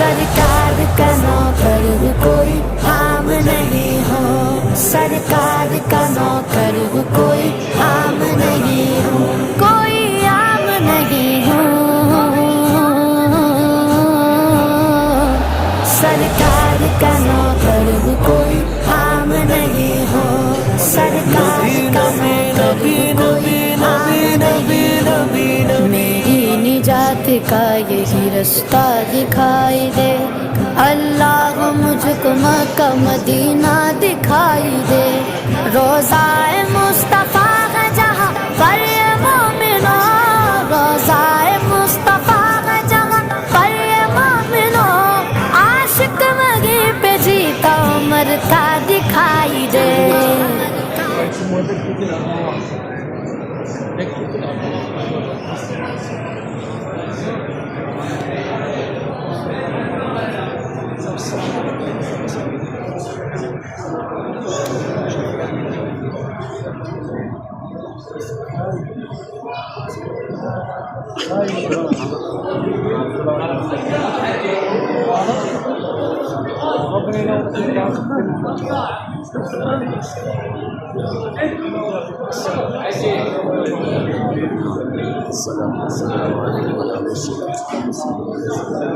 सरकार का नौकर कोई आम नहीं हो, सरकार का नौकर कोई आम नहीं हो, कोई आम नहीं हो। सरकार का नौकर कोई आम नहीं हो, सरकार का नौकर कोई आम नहीं हो। मेरी निजात का यही रास्ता दिखाई दे, अल्लाह मुझको मक्का मदीना दिखाई दे। रोज़ाए मुस्तफ़ा है जहाँ पर ये मोमिनो, रोज़ाए मुस्तफ़ा है जहाँ पर ये मोमिनो। आशिक मगी पे जीता मरता दिखाई दे।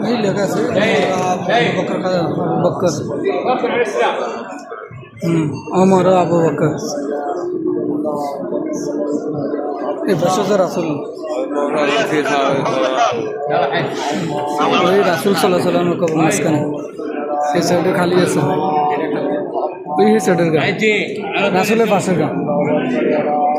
ये लगा से बकर का बकर अमर अबू बकर এই বছর রাসূল ওই রাসূল সাল্লাল্লাহু আলাইহি ওয়াসাল্লাম কবর মাঝখানে এই সাইডে খালি আছে ওই সাইডের গা রাসূলের পাশের গা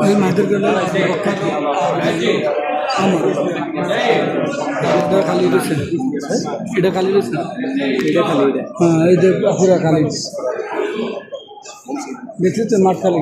ওই মাদের গেলে আমার এটা খালি রয়েছে এটা খালি রয়েছে হ্যাঁ এই যে পুরা খালি দেখছি তো মাঠ খালি